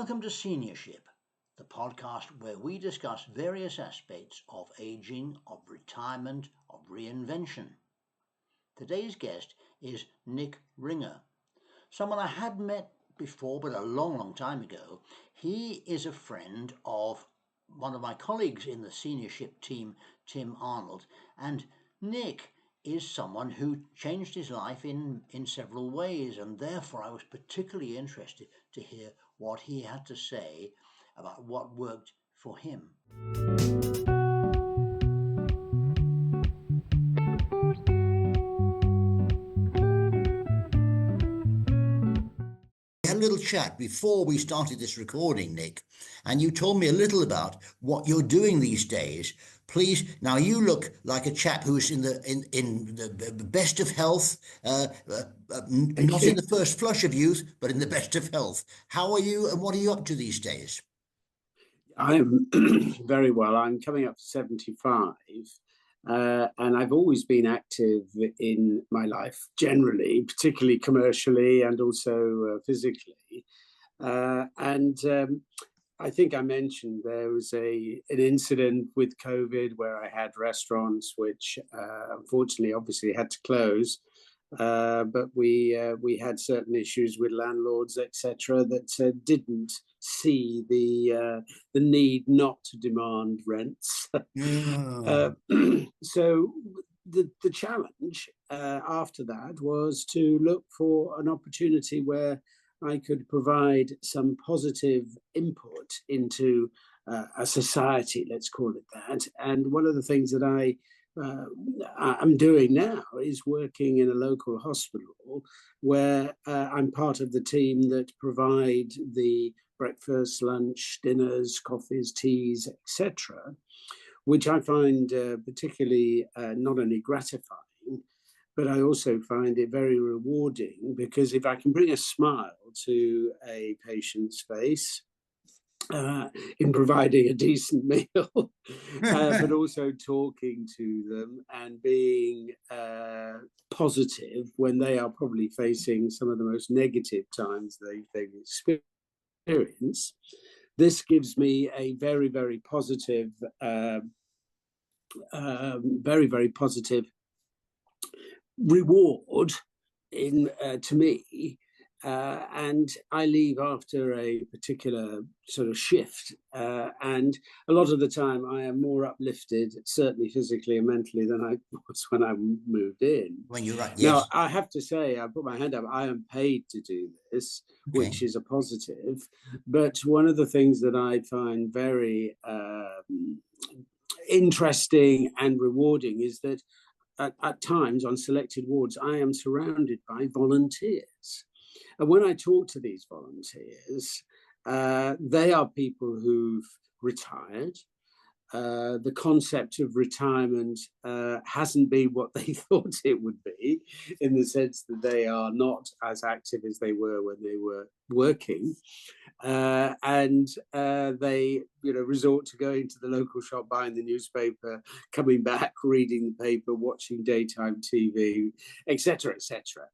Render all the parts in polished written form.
Welcome to Seniorship, the podcast where we discuss various aspects of aging, of retirement, of reinvention. Today's guest is Nick Ringer, someone I had met before but a long time ago. He is a friend of one of my colleagues in the Seniorship team, Tim Arnold, and Nick is someone who changed his life in several ways, and therefore I was particularly interested to hear what he had to say about what worked for him. We had a little chat before we started this recording, Nick, and you told me a little about what you're doing these days. Please, now you look like a chap who's in the best of health, not in the first flush of youth, but in the best of health. How are you, and what are you up to these days? I'm very well. I'm coming up to 75, and I've always been active in my life, generally, particularly commercially and also physically. I think I mentioned there was an incident with COVID where I had restaurants which unfortunately obviously had to close, but we had certain issues with landlords, etc., that didn't see the need not to demand rents. So the challenge after that was to look for an opportunity where I could provide some positive input into a society, let's call it that. And one of the things that I'm doing now is working in a local hospital where I'm part of the team that provide the breakfast, lunch, dinners, coffees, teas, etc., which I find particularly not only gratifying, but I also find it very rewarding, because if I can bring a smile to a patient's face in providing a decent meal, but also talking to them and being positive when they are probably facing some of the most negative times they've experienced, this gives me a very, very positive, very positive reward to me, and I leave after a particular sort of shift, and a lot of the time I am more uplifted, certainly physically and mentally, than I was when I moved in. When you're right, yes. Now I have to say, I put my hand up, I am paid to do this, which is a positive. But one of the things that I find very interesting and rewarding is that at times on selected wards, I am surrounded by volunteers. And when I talk to these volunteers, they are people who've retired. The concept of retirement hasn't been what they thought it would be, in the sense that they are not as active as they were when they were working. And they resort to going to the local shop, buying the newspaper, coming back, reading the paper, watching daytime TV, etc., etc.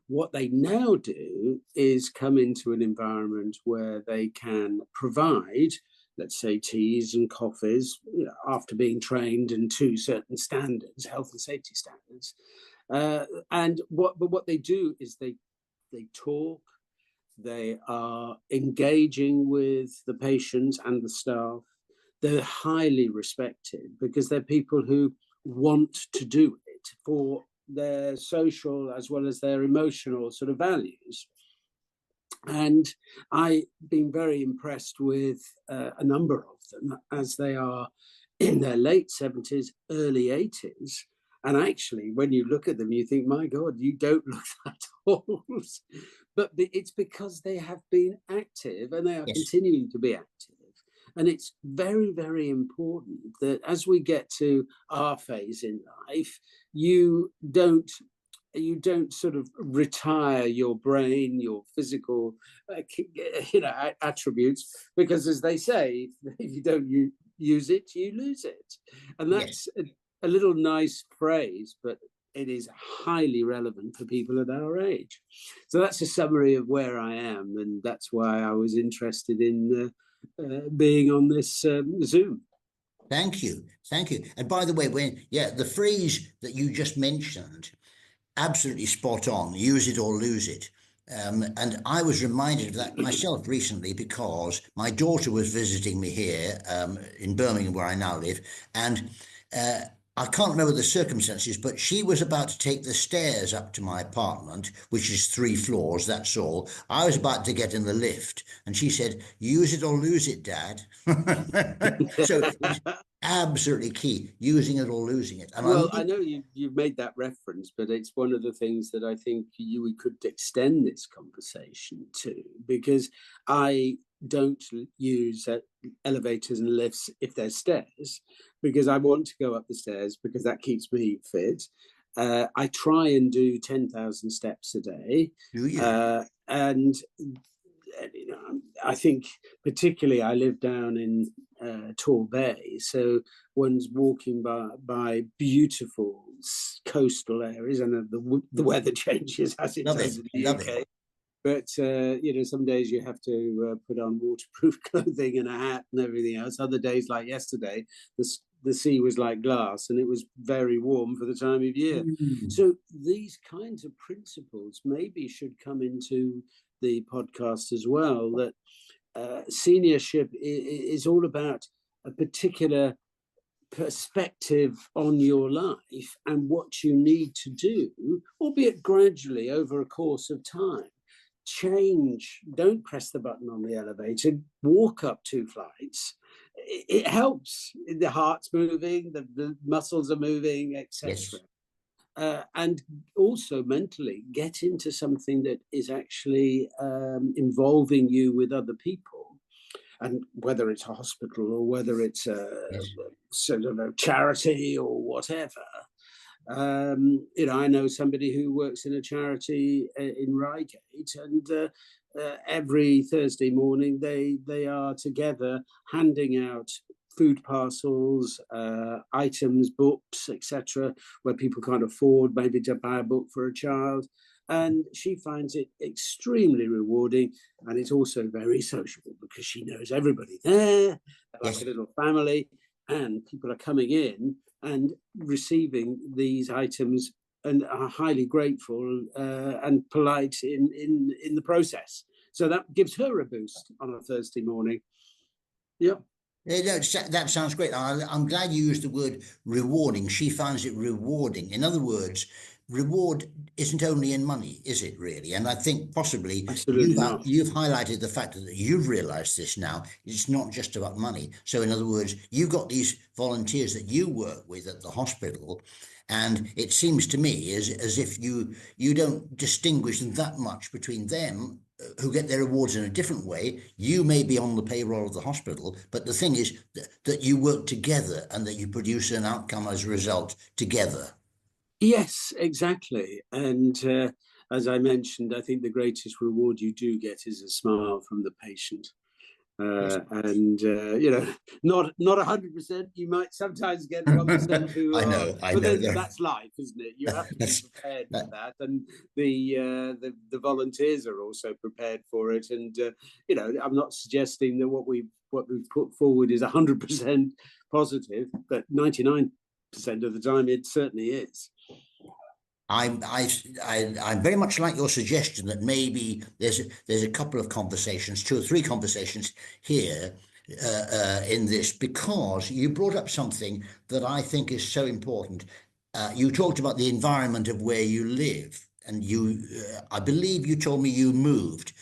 What they now do is come into an environment where they can provide, let's say, teas and coffees, after being trained and to certain standards, health and safety standards. But what they do is they talk. They are engaging with the patients and the staff. They're highly respected because they're people who want to do it for their social as well as their emotional sort of values. And I've been very impressed with a number of them, as they are in their late 70s, early 80s. And actually, when you look at them, you think, my God, you don't look that old. But it's because they have been active, and they are continuing to be active. And it's very, very important that as we get to our phase in life, you don't sort of retire your brain, your physical attributes, because, as they say, if you don't use it, you lose it. And that's a little nice phrase, but it is highly relevant for people at our age. So that's a summary of where I am, and that's why I was interested in being on this Zoom. Thank you. And by the way, the phrase that you just mentioned, absolutely spot on. Use it or lose it. And I was reminded of that myself recently because my daughter was visiting me here in Birmingham, where I now live, and I can't remember the circumstances, but she was about to take the stairs up to my apartment, which is 3 floors, that's all. I was about to get in the lift, and she said, "Use it or lose it, Dad." So it's absolutely key, using it or losing it. And well, I know you've made that reference, but it's one of the things that I think we could extend this conversation to, because I don't use elevators and lifts if there's stairs, because I want to go up the stairs because that keeps me fit. I try and do 10,000 steps a day. Do you? And I think particularly I live down in Tor Bay, so one's walking by beautiful coastal areas, and the weather changes as it does in the UK. But some days you have to put on waterproof clothing and a hat and everything else. Other days, like yesterday, the sea was like glass and it was very warm for the time of year. So these kinds of principles maybe should come into the podcast as well, that seniorship is all about a particular perspective on your life and what you need to do, albeit gradually over a course of time. Change, don't press the button on the elevator, walk up 2 flights. It helps. The heart's moving, the muscles are moving, etc. Yes. And also mentally get into something that is actually involving you with other people, and whether it's a hospital or whether it's sort of a charity or whatever. I know somebody who works in a charity in Reigate, and every Thursday morning they are together handing out food parcels, items, books, etc., where people can't afford maybe to buy a book for a child. And she finds it extremely rewarding, and it's also very sociable because she knows everybody there, like a little family, and people are coming in and receiving these items and are highly grateful and polite in the process. So that gives her a boost on a Thursday morning. Yeah. That sounds great. I'm glad you used the word rewarding. She finds it rewarding. In other words, reward isn't only in money, is it really? And I think possibly you've highlighted the fact that you've realized this now. It's not just about money. So in other words, you've got these volunteers that you work with at the hospital, and it seems to me as if you don't distinguish that much between them, who get their rewards in a different way. You may be on the payroll of the hospital, but the thing is that you work together and that you produce an outcome as a result together. Yes, exactly. And as I mentioned, I think the greatest reward you do get is a smile from the patient. And not 100%. You might sometimes get 1% who I know. But then that's life, isn't it? You have to be prepared for that, and the volunteers are also prepared for it. And I'm not suggesting that what we've put forward is 100% positive, but 99% of the time it certainly is. I very much like your suggestion that maybe there's a couple of conversations, 2 or 3 conversations here in this, because you brought up something that I think is so important. You talked about the environment of where you live, and I believe you told me you moved.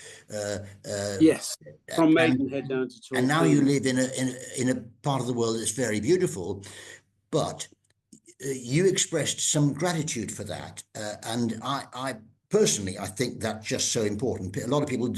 Yes, from Maidenhead down to Torquay. And now you live in a part of the world that's very beautiful, but you expressed some gratitude for that, and I personally, I think that's just so important. A lot of people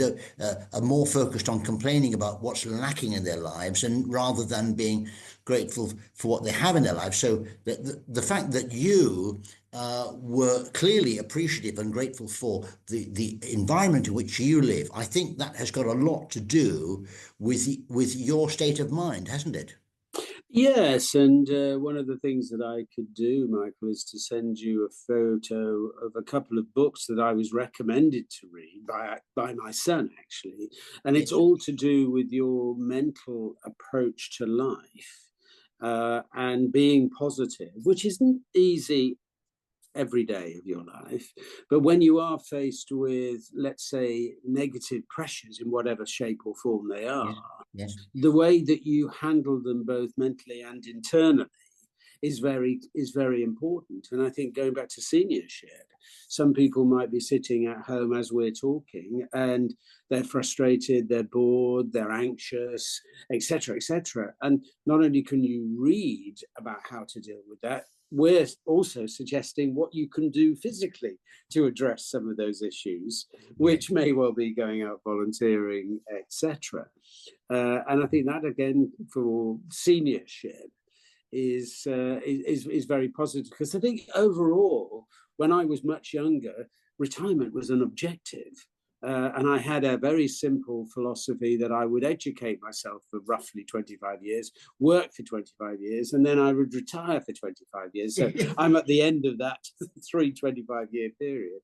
are more focused on complaining about what's lacking in their lives, and rather than being grateful for what they have in their lives. So the fact that you were clearly appreciative and grateful for the environment in which you live, I think that has got a lot to do with your state of mind, hasn't it? Yes, and one of the things that I could do, Michael, is to send you a photo of a couple of books that I was recommended to read by my son, actually. And it's Yes. all to do with your mental approach to life and being positive, which isn't easy every day of your life. But when you are faced with, let's say, negative pressures in whatever shape or form they are, Yes. the way that you handle them both mentally and internally is very important. And I think going back to seniorship, some people might be sitting at home as we're talking and they're frustrated, they're bored, they're anxious, etc., etc. And not only can you read about how to deal with that, we're also suggesting what you can do physically to address some of those issues, which may well be going out volunteering, etc. And I think that, again, for seniorship is very positive, because I think overall, when I was much younger, retirement was an objective. And I had a very simple philosophy that I would educate myself for roughly 25 years, work for 25 years, and then I would retire for 25 years. So I'm at the end of that 25-year period.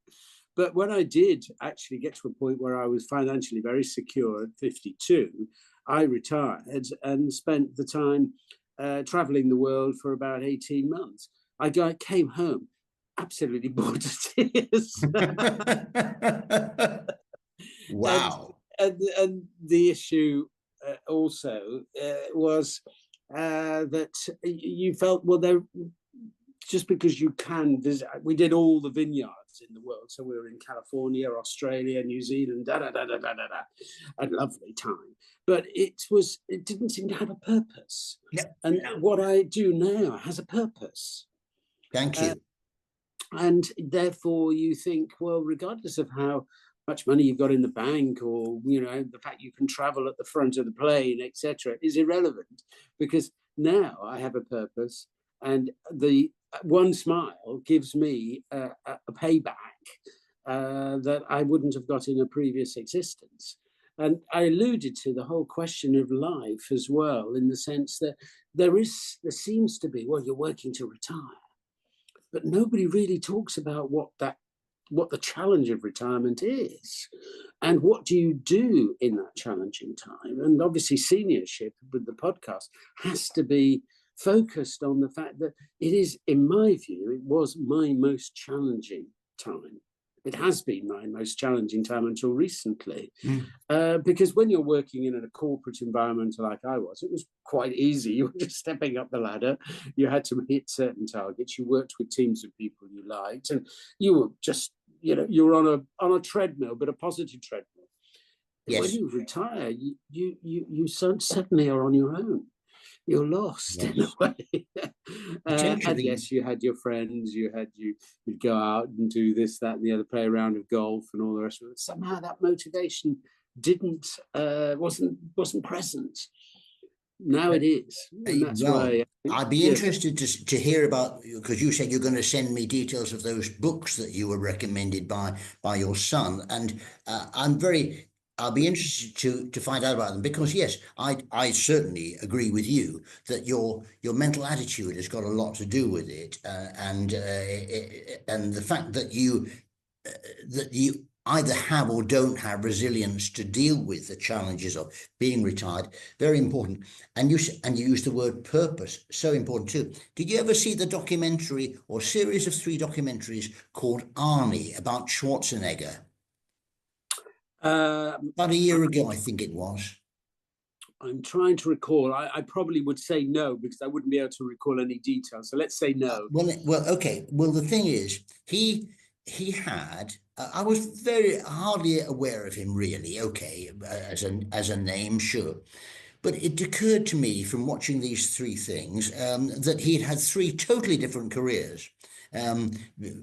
But when I did actually get to a point where I was financially very secure at 52, I retired and spent the time traveling the world for about 18 months. I came home absolutely bored to tears. Wow. And the issue also was that you felt, well, just because you can visit, we did all the vineyards in the world. So we were in California, Australia, New Zealand, a lovely time. But it didn't seem to have a purpose. And what I do now has a purpose. Thank you. And therefore you think, well, regardless of how much money you've got in the bank, or the fact you can travel at the front of the plane, etc., is irrelevant, because now I have a purpose, and the one smile gives me a payback that I wouldn't have got in a previous existence. And I alluded to the whole question of life as well, in the sense that there seems to be, well, you're working to retire, but nobody really talks about what the challenge of retirement is, and what do you do in that challenging time. And obviously seniorship with the podcast has to be focused on the fact that it is, in my view, it was my most challenging time. It has been my most challenging time until recently, because when you're working in a corporate environment like I was, it was quite easy. You were just stepping up the ladder. You had to hit certain targets. You worked with teams of people you liked, and you were just, you were on a treadmill, but a positive treadmill. Yes. When you retire, you suddenly are on your own. You're lost, yes, in a way. And yes, you had your friends, you'd go out and do this, that, and the other, play a round of golf and all the rest of it. Somehow that motivation wasn't present. Now it is. And that's why I'd be interested to hear about, because you said you're going to send me details of those books that you were recommended by your son, and I'll be interested to find out about them, because yes, I certainly agree with you that your mental attitude has got a lot to do with it, and the fact that you either have or don't have resilience to deal with the challenges of being retired, very important. And you use the word purpose, so important too. Did you ever see the documentary or series of 3 documentaries called Arnie about Schwarzenegger? About a year ago, I think it was. I'm trying to recall. I probably would say no, because I wouldn't be able to recall any details. So let's say no. Well, okay. Well, the thing is, he had. I was hardly aware of him, really. Okay, as a name, sure. But it occurred to me from watching these 3 things that he had 3 totally different careers.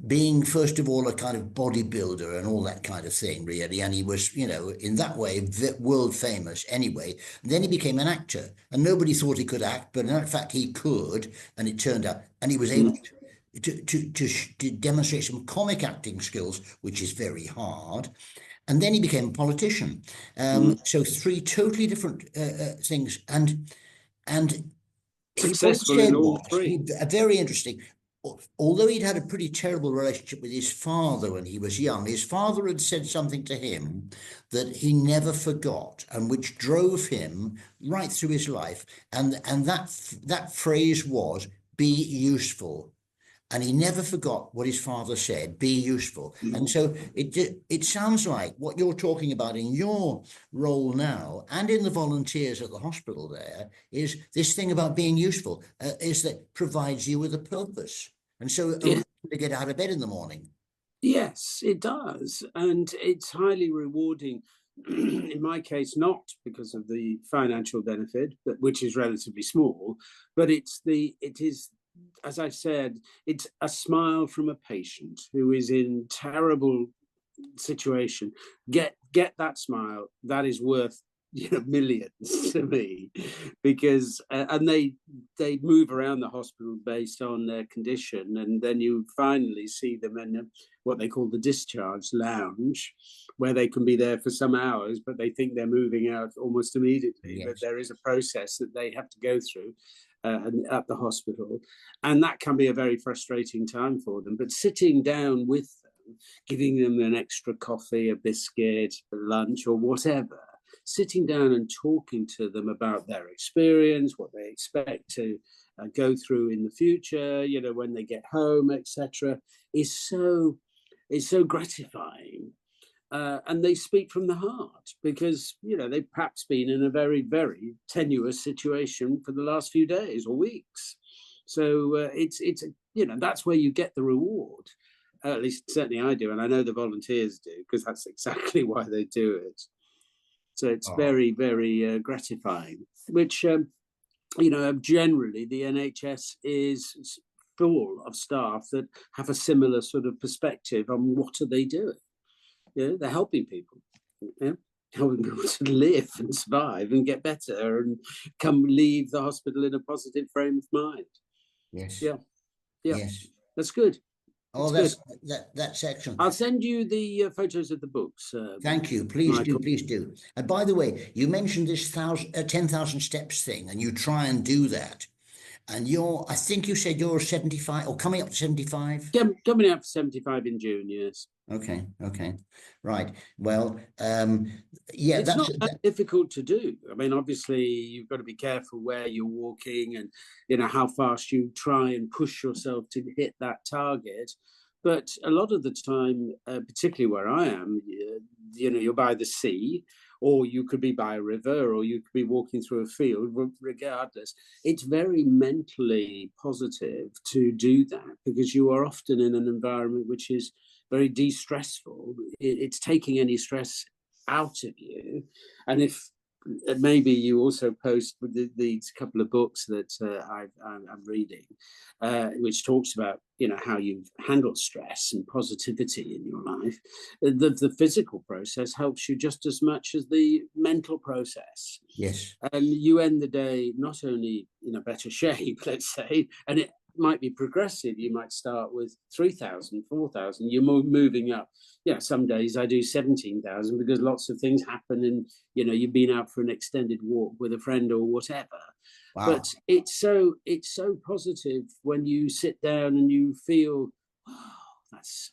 Being, first of all, a kind of bodybuilder and all that kind of thing, really. And he was, in that way, world famous anyway. And then he became an actor, and nobody thought he could act, but in fact he could. And it turned out, and he was able to demonstrate some comic acting skills, which is very hard. And then he became a politician. So 3 totally different things. And successful in all three. Very interesting. Although he'd had a pretty terrible relationship with his father when he was young, his father had said something to him that he never forgot and which drove him right through his life. And that phrase was, be useful. And he never forgot what his father said, be useful. And so it sounds like what you're talking about in your role now and in the volunteers at the hospital there is this thing about being useful, is that provides you with a purpose. And so a reason to get out of bed in the morning. Yes, it does. And it's highly rewarding. In my case, not because of the financial benefit, which is relatively small, but it is, as I said, it's a smile from a patient who is in terrible situation. Get that smile. That is worth millions to me, because and they move around the hospital based on their condition, and then you finally see them in what they call the discharge lounge, where they can be there for some hours, but they think they're moving out almost immediately. Yes. But there is a process that they have to go through at the hospital, and that can be a very frustrating time for them. But sitting down with them, giving them an extra coffee, a biscuit, a lunch, or whatever, sitting down and talking to them about their experience, what they expect to go through in the future, when they get home, etc., is so gratifying. And they speak from the heart because, they've perhaps been in a very, very tenuous situation for the last few days or weeks. So it's that's where you get the reward. At least certainly I do. And I know the volunteers do, because that's exactly why they do it. So it's very, very gratifying, which, generally the NHS is full of staff that have a similar sort of perspective on what are they doing. They're helping people, helping people to live and survive and get better and leave the hospital in a positive frame of mind. Yes. Yeah. Yes. That's good. That's excellent. I'll send you the photos of the books. Thank you. Please do. And by the way, you mentioned this 10,000 steps thing, and you try and do that. And I think you said you're 75 or coming up to 75? Coming up to 75 in June, yes. Okay. Right. Well, it's not that difficult to do. I mean, obviously, you've got to be careful where you're walking and, how fast you try and push yourself to hit that target. But a lot of the time, particularly where I am, you're by the sea, or you could be by a river, or you could be walking through a field, regardless. It's very mentally positive to do that, because you are often in an environment which is very de-stressful. It's taking any stress out of you. And if maybe you also post these couple of books that I'm reading, which talks about how you've handled stress and positivity in your life. The physical process helps you just as much as the mental process. Yes. And you end the day not only in a better shape, let's say, and it might be progressive. You might start with 3,000, 4,000. You're moving up. Some days I do 17,000 because lots of things happen, and you've been out for an extended walk with a friend or whatever. Wow. But it's so positive when you sit down and you feel,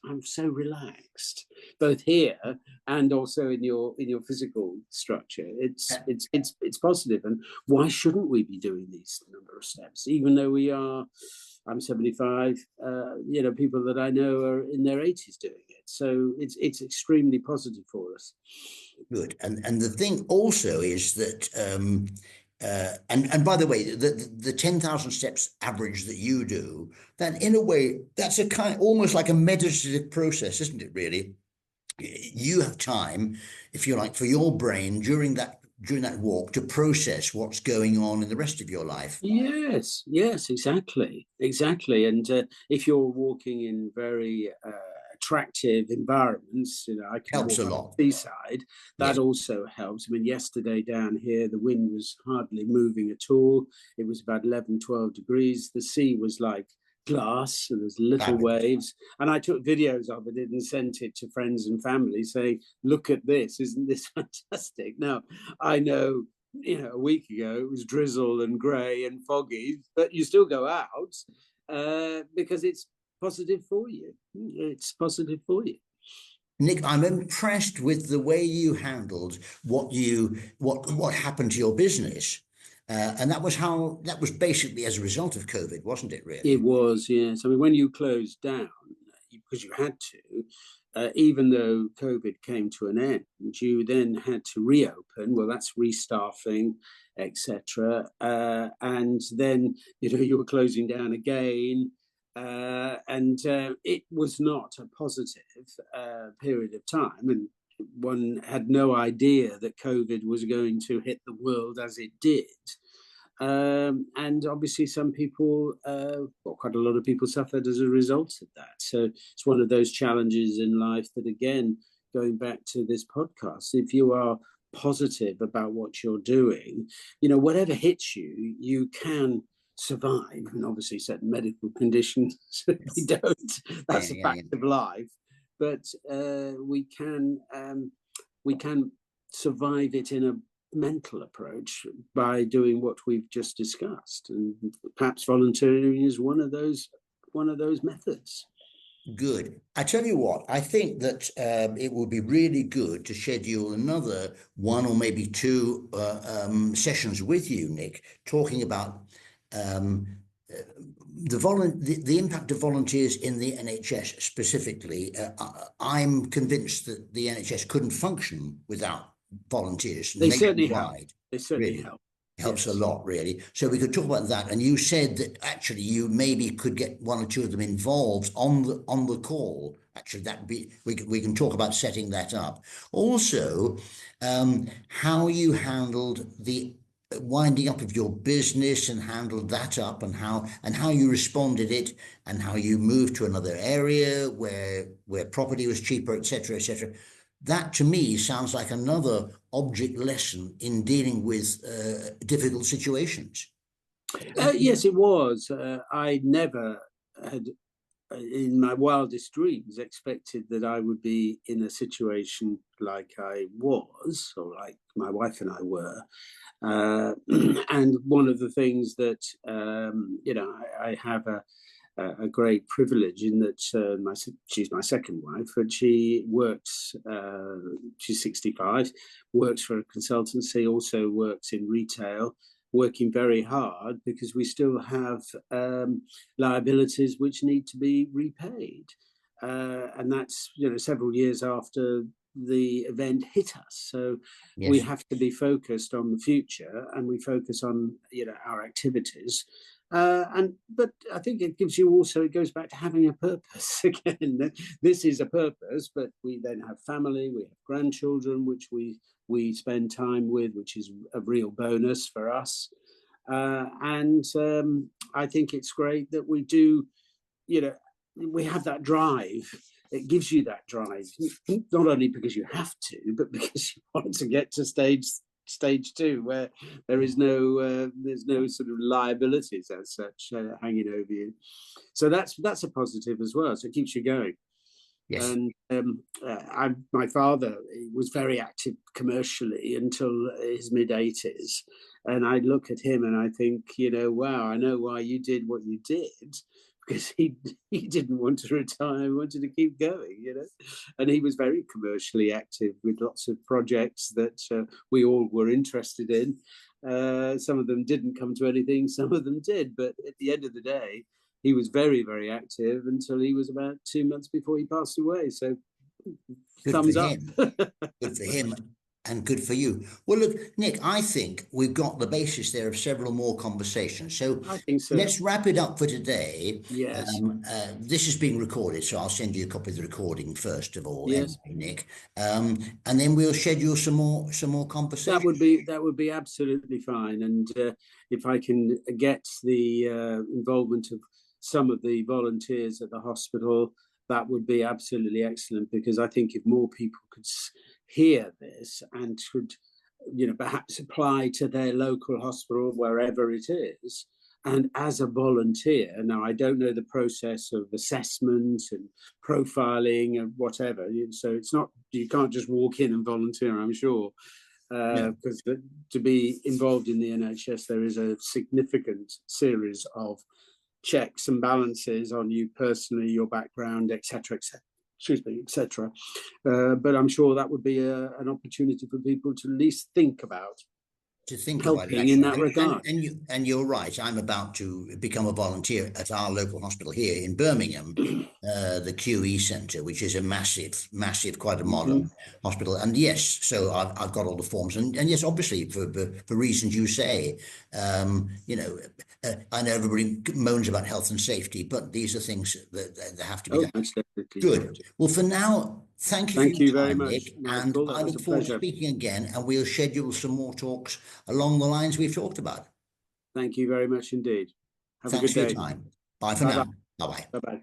I'm so relaxed, both here and also in your physical structure. It's positive, and why shouldn't we be doing these number of steps, even though I'm 75, people that I know are in their 80s doing it. So it's extremely positive for us. Good. And the thing also is that, and by the way, the 10,000 steps average that you do, that in a way, that's a almost like a meditative process, isn't it, really? You have time, if you like, for your brain during that walk to process what's going on in the rest of your life. Yes, exactly. And if you're walking in very attractive environments, I can helps walk a lot. On the seaside. That also helps. I mean, yesterday down here, the wind was hardly moving at all. It was about 11, 12 degrees. The sea was like glass, and there's little waves, and I took videos of it and sent it to friends and family saying, look at this, isn't this fantastic? Now I know a week ago it was drizzle and grey and foggy, but you still go out because it's positive for you. It's positive for you. Nick, I'm impressed with the way you handled what happened to your business. And that was basically as a result of COVID, wasn't it, really? It was, yes. I mean, when you closed down, because you had to, even though COVID came to an end, you then had to reopen. Well, that's restaffing, etc. And then, you were closing down again. And it was not a positive period of time. And one had no idea that COVID was going to hit the world as it did. And obviously some people, quite a lot of people suffered as a result of that. So it's one of those challenges in life that, again, going back to this podcast, if you are positive about what you're doing, whatever hits you, you can survive. And obviously certain medical conditions, we don't. That's a fact of life. But we can survive it in a mental approach by doing what we've just discussed, and perhaps volunteering is one of those methods. Good. I tell you what, I think that it would be really good to schedule another one or maybe two sessions with you, Nick, talking about the impact of volunteers in the NHS specifically. I'm convinced that the NHS couldn't function without volunteers. They certainly help. They certainly really helps a lot, really. So we could talk about that. And you said that actually you maybe could get one or two of them involved on the call. Actually, we can talk about setting that up. Also, how you handled the winding up of your business and handled that up, and how you responded it, and how you moved to another area where property was cheaper, etc., etc. That to me sounds like another object lesson in dealing with difficult situations. Yes, it was. I never had, in my wildest dreams, expected that I would be in a situation like I was, or like my wife and I were. And one of the things that, I have a great privilege in that she's my second wife, and she works, she's 65, works for a consultancy, also works in retail, working very hard because we still have liabilities which need to be repaid. And that's, several years after the event hit us. So we have to be focused on the future, and we focus on, our activities. But I think it goes back to having a purpose again. This is a purpose, but we then have family, we have grandchildren, which we spend time with, which is a real bonus for us. And I think it's great that we do, we have that drive. It gives you that drive, not only because you have to, but because you want to get to stage two, where there's no sort of liabilities as such hanging over you. So that's a positive as well. So it keeps you going. Yes. And my father was very active commercially until his mid-80s, and I look at him and I think, wow, I know why you did what you did. Because he didn't want to retire, he wanted to keep going, And he was very commercially active with lots of projects that we all were interested in. Some of them didn't come to anything, some of them did. But at the end of the day, he was very, very active until he was about 2 months before he passed away. So good thumbs up. Good for him. And good for you. Well, look, Nick, I think we've got the basis there of several more conversations. So I think so. Let's wrap it up for today. Yes. This is being recorded, so I'll send you a copy of the recording first of all, yes. Nick. And then we'll schedule some more conversation. That would be absolutely fine. And if I can get the involvement of some of the volunteers at the hospital, that would be absolutely excellent, because I think if more people could hear this and could, perhaps apply to their local hospital, wherever it is, and as a volunteer. Now, I don't know the process of assessment and profiling and whatever, so it's not, you can't just walk in and volunteer, I'm sure. because to be involved in the NHS, there is a significant series of checks and balances on you personally, your background, etc., etc. Excuse me, etc. But I'm sure that would be an opportunity for people to at least think about. To think helping about it, in that regard. And you're right. I'm about to become a volunteer at our local hospital here in Birmingham, the QE Centre, which is a massive, quite a modern hospital. And yes, so I've got all the forms, and yes, obviously for reasons you say, you know, I know everybody moans about health and safety, but these are things that have to be done. Good. Well, for now, thank you for your very time, much, Nick, Michael. and I look forward to speaking again, and we'll schedule some more talks along the lines we've talked about. Thank you very much indeed. Have Thanks a good day. for your time. Bye for now. Bye-bye. Bye-bye.